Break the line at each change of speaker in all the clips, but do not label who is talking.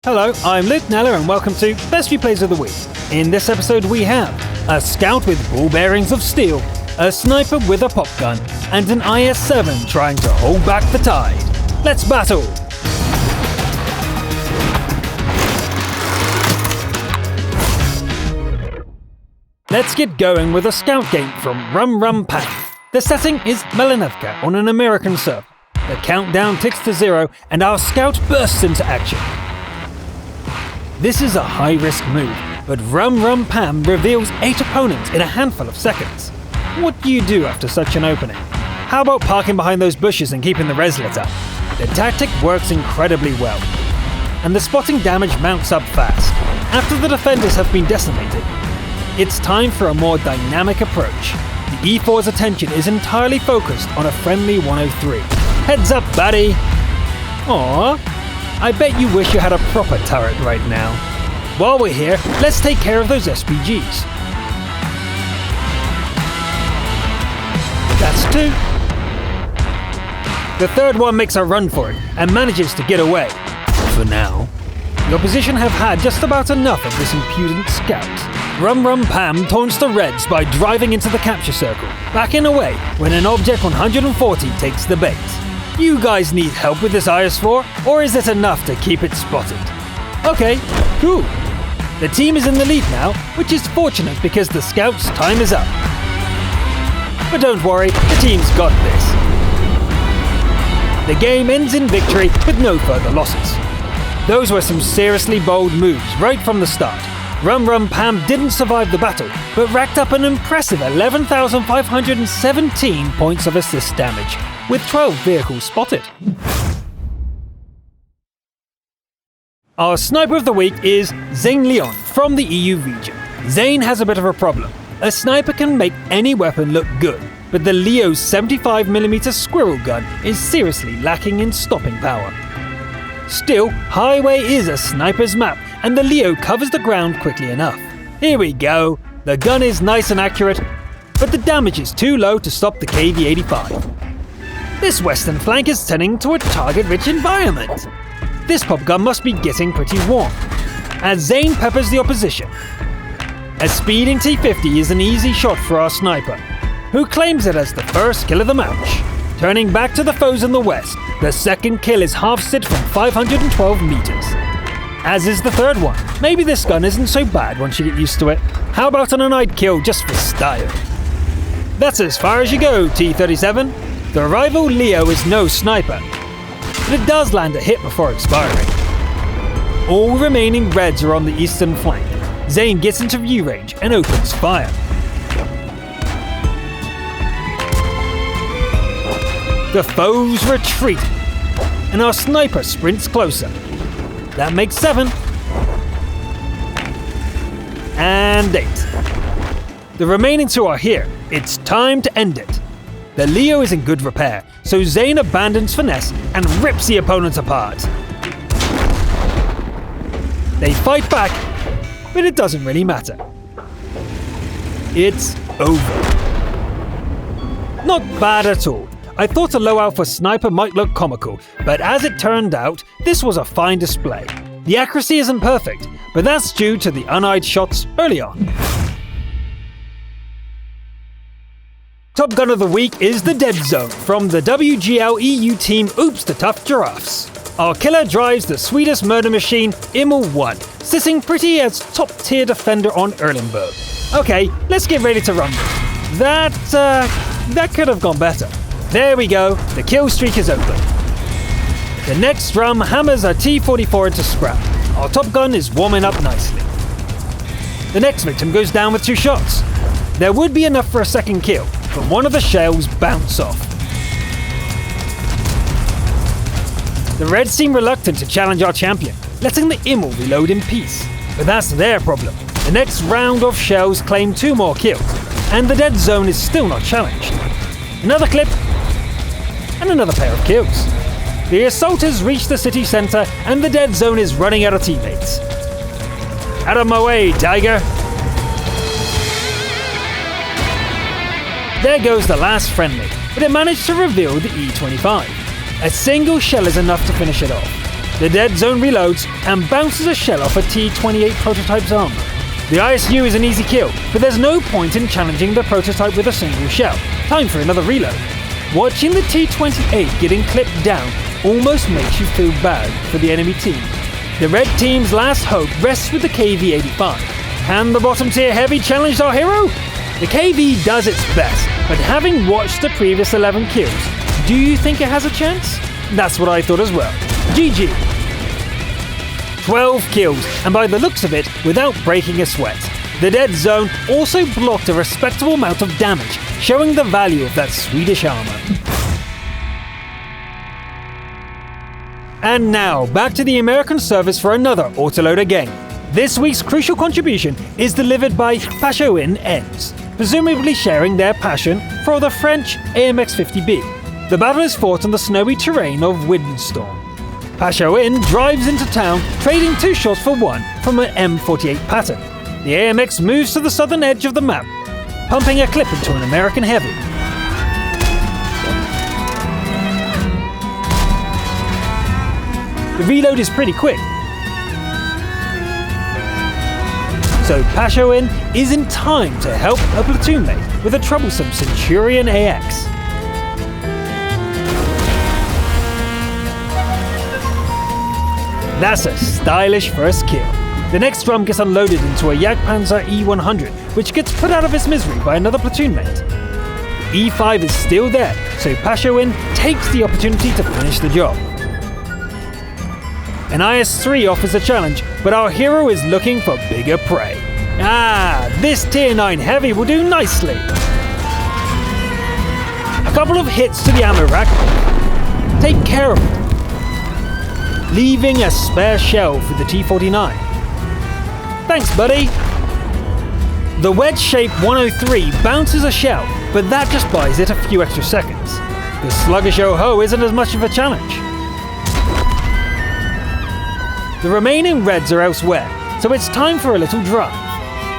Hello, I'm Luke Neller and welcome to Best Replays of the Week. In this episode we have a scout with ball bearings of steel, a sniper with a popgun, and an IS-7 trying to hold back the tide. Let's battle! Let's get going with a scout game from RumpPack. The setting is Melanevka on an American server. The countdown ticks to 0 and our scout bursts into action. This is a high-risk move, but RumpPam reveals 8 opponents in a handful of seconds. What do you do after such an opening? How about parking behind those bushes and keeping the res lit up? The tactic works incredibly well, and the spotting damage mounts up fast. After the defenders have been decimated, it's time for a more dynamic approach. The E4's attention is entirely focused on a friendly 103. Heads up, buddy! Aww. I bet you wish you had a proper turret right now. While we're here, let's take care of those SPGs. That's 2. The third one makes a run for it and manages to get away. For now. The opposition have had just about enough of this impudent scout. RumpPam taunts the Reds by driving into the capture circle, backing away when an Object 140 takes the bait. You guys need help with this IS-4, or is it enough to keep it spotted? Okay, cool. The team is in the lead now, which is fortunate because the scout's time is up. But don't worry, the team's got this. The game ends in victory with no further losses. Those were some seriously bold moves right from the start. RumpPam didn't survive the battle, but racked up an impressive 11,517 points of assist damage, with 12 vehicles spotted. Our sniper of the week is Zane Leon from the EU region. Zane has a bit of a problem. A sniper can make any weapon look good, but the Leo's 75mm squirrel gun is seriously lacking in stopping power. Still, Highway is a sniper's map, and the Leo covers the ground quickly enough. Here we go. The gun is nice and accurate, but the damage is too low to stop the KV-85. This western flank is turning to a target-rich environment. This popgun must be getting pretty warm, as Zane peppers the opposition. A speeding T-50 is an easy shot for our sniper, who claims it as the first kill of the match. Turning back to the foes in the west, the second kill is harvested from 512 meters. As is the third one. Maybe this gun isn't so bad once you get used to it. How about an night kill just for style? That's as far as you go, T-37. The rival Leo is no sniper, but it does land a hit before expiring. All remaining Reds are on the eastern flank. Zane gets into view range and opens fire. The foes retreat, and our sniper sprints closer. That makes 7. And 8. The remaining 2 are here. It's time to end it. The Leo is in good repair, so Zane abandons finesse and rips the opponent apart. They fight back, but it doesn't really matter. It's over. Not bad at all. I thought a low alpha sniper might look comical, but as it turned out, this was a fine display. The accuracy isn't perfect, but that's due to the uneyed shots early on. Top gun of the week is the Dead Zone from the WGL EU team Oops the Tough Giraffes. Our killer drives the sweetest murder machine, Immel-1, sitting pretty as top-tier defender on Erlenberg. Okay, let's get ready to rumble. That could have gone better. There we go, the kill streak is open. The next drum hammers a T-44 into scrap. Our top gun is warming up nicely. The next victim goes down with 2 shots. There would be enough for a second kill, but one of the shells bounce off. The Reds seem reluctant to challenge our champion, letting the Immel reload in peace. But that's their problem. The next round of shells claim 2 more kills, and the Dead Zone is still not challenged. Another clip, and another pair of kills. The assaulters reach the city center, and the Dead Zone is running out of teammates. Out of my way, Tiger! There goes the last friendly, but it managed to reveal the E-25. A single shell is enough to finish it off. The dead zone reloads and bounces a shell off a T-28 prototype's armor. The ISU is an easy kill, but there's no point in challenging the prototype with a single shell. Time for another reload. Watching the T-28 getting clipped down almost makes you feel bad for the enemy team. The red team's last hope rests with the KV-85. Can the bottom tier heavy challenge our hero? The KV does its best, but having watched the previous 11 kills, do you think it has a chance? That's what I thought as well. GG. 12 kills, and by the looks of it, without breaking a sweat. The dead zone also blocked a respectable amount of damage, showing the value of that Swedish armor. And now, back to the American service for another autoloader game. This week's crucial contribution is delivered by Pashowin Ends, presumably sharing their passion for the French AMX-50B. The battle is fought on the snowy terrain of Windstorm. Pashowin drives into town, trading 2 shots for 1 from an M48 pattern. The AMX moves to the southern edge of the map, pumping a clip into an American heavy. The reload is pretty quick, so Pashowin is in time to help a platoon mate with a troublesome Centurion AX. That's a stylish first kill. The next drum gets unloaded into a Jagdpanzer E100, which gets put out of its misery by another platoon mate. The E5 is still there, so Pashowin takes the opportunity to finish the job. An IS-3 offers a challenge, but our hero is looking for bigger prey. This Tier 9 heavy will do nicely. A couple of hits to the ammo rack take care of it, leaving a spare shell for the T-49. Thanks, buddy. The wedge-shaped 103 bounces a shell, but that just buys it a few extra seconds. The sluggish oh-ho isn't as much of a challenge. The remaining reds are elsewhere, so it's time for a little drive.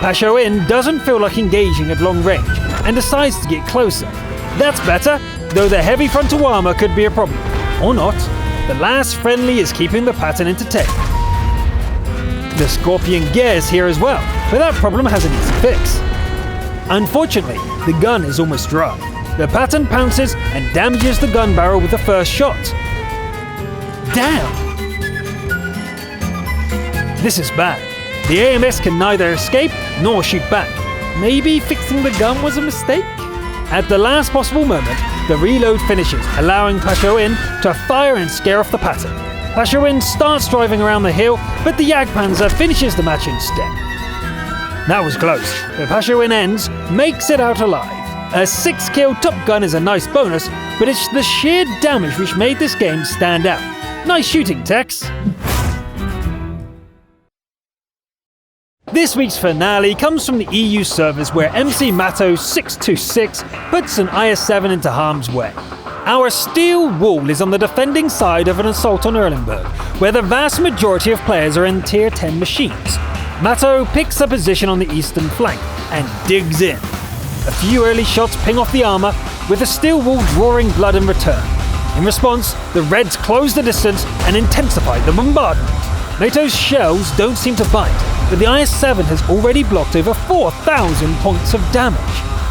Pashowin doesn't feel like engaging at long range and decides to get closer. That's better, though the heavy frontal armor could be a problem. Or not. The last friendly is keeping the pattern entertained. The Scorpion gear is here as well, but that problem has an easy fix. Unfortunately, the gun is almost dry. The pattern pounces and damages the gun barrel with the first shot. Damn! This is bad. The AMS can neither escape nor shoot back. Maybe fixing the gun was a mistake? At the last possible moment, the reload finishes, allowing Pashowin to fire and scare off the pattern. Pashowin starts driving around the hill, but the Jagdpanzer finishes the match instead. That was close, but Pashowin Ends makes it out alive. A 6-kill Top Gun is a nice bonus, but it's the sheer damage which made this game stand out. Nice shooting, Tex. This week's finale comes from the EU servers where MC Matto 626 puts an IS-7 into harm's way. Our steel wall is on the defending side of an assault on Erlenberg, where the vast majority of players are in Tier 10 machines. Matto picks a position on the eastern flank and digs in. A few early shots ping off the armor, with the steel wall drawing blood in return. In response, the Reds close the distance and intensify the bombardment. Matto's shells don't seem to bite, but the IS-7 has already blocked over 4,000 points of damage.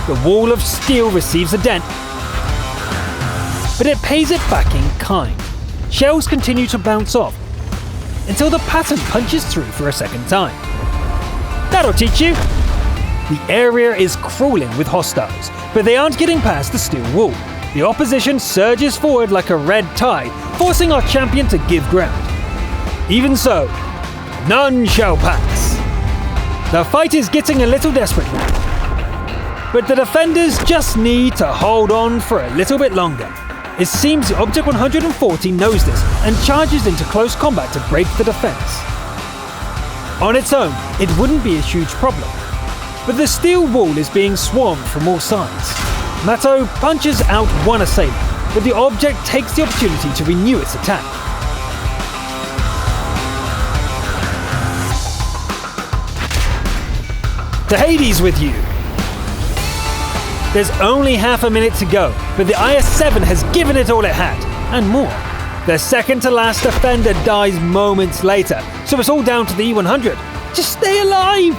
The wall of steel receives a dent, but it pays it back in kind. Shells continue to bounce off, until the pattern punches through for a second time. That'll teach you! The area is crawling with hostiles, but they aren't getting past the steel wall. The opposition surges forward like a red tide, forcing our champion to give ground. Even so, none shall pass. The fight is getting a little desperate now, but the defenders just need to hold on for a little bit longer. It seems the Object 140 knows this and charges into close combat to break the defense. On its own, it wouldn't be a huge problem, but the steel wall is being swarmed from all sides. Matto punches out one assailant, but the Object takes the opportunity to renew its attack. To Hades with you! There's only half a minute to go, but the IS-7 has given it all it had, and more. The second to last defender dies moments later, so it's all down to the E100. Just stay alive!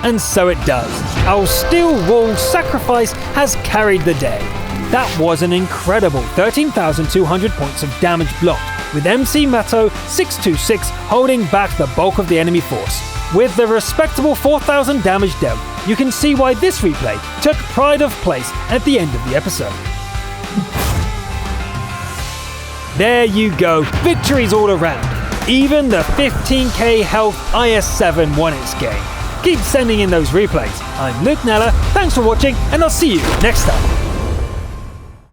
And so it does. Our steel wall sacrifice has carried the day. That was an incredible 13,200 points of damage blocked, with MC Mato 626 holding back the bulk of the enemy force. With the respectable 4,000 damage dealt, you can see why this replay took pride of place at the end of the episode. There you go, victories all around. Even the 15k health IS-7 won its game. Keep sending in those replays. I'm Luke Nella, thanks for watching, and I'll see you next time.